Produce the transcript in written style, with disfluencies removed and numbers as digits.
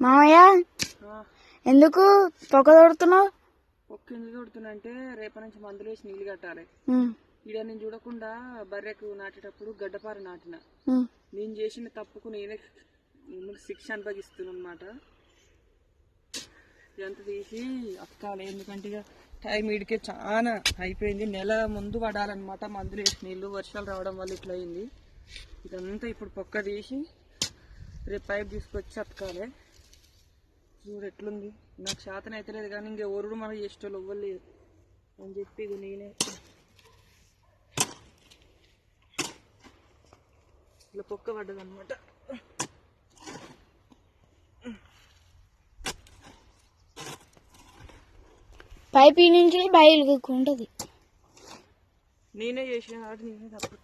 మామయ్య ఎందుకు పొక్క తోడుతున్నావు? పొక్క ఎందుకు తోడుతున్నా అంటే రేపటి నుంచి మందులు వేసి నీళ్లు కట్టాలి. ఇడ నేను చూడకుండా బర్రెకు నాటేటప్పుడు గడ్డపార నాటిన. నేను చేసిన తప్పుకు నేనే శిక్ష అనుభవిస్తున్నా అనమాట. ఇదంతా తీసి అక్కాలి, ఎందుకంటే ఇక టైం ఇడికే చాలా అయిపోయింది. నెల ముందు పడాలన్నమాట మందులు వేసి నీళ్ళు. వర్షాలు రావడం వల్ల ఇట్లా అయింది. ఇదంతా ఇప్పుడు పొక్క తీసి రేపు పైప్ తీసుకొచ్చి అతకాలి. చూడు ఎట్లుంది. నాకు శాతం అయితే లేదు కానీ ఇంక ఎవరు మనకు చేసేటోళ్ళు ఇవ్వలేదు అని చెప్పి ఇది నేనే ఇలా పొక్క పడ్డదన్నమాట. పైపు నుంచి బయలుకుంటది. నేనే చేసిన కాబట్టి నేనే తప్పు.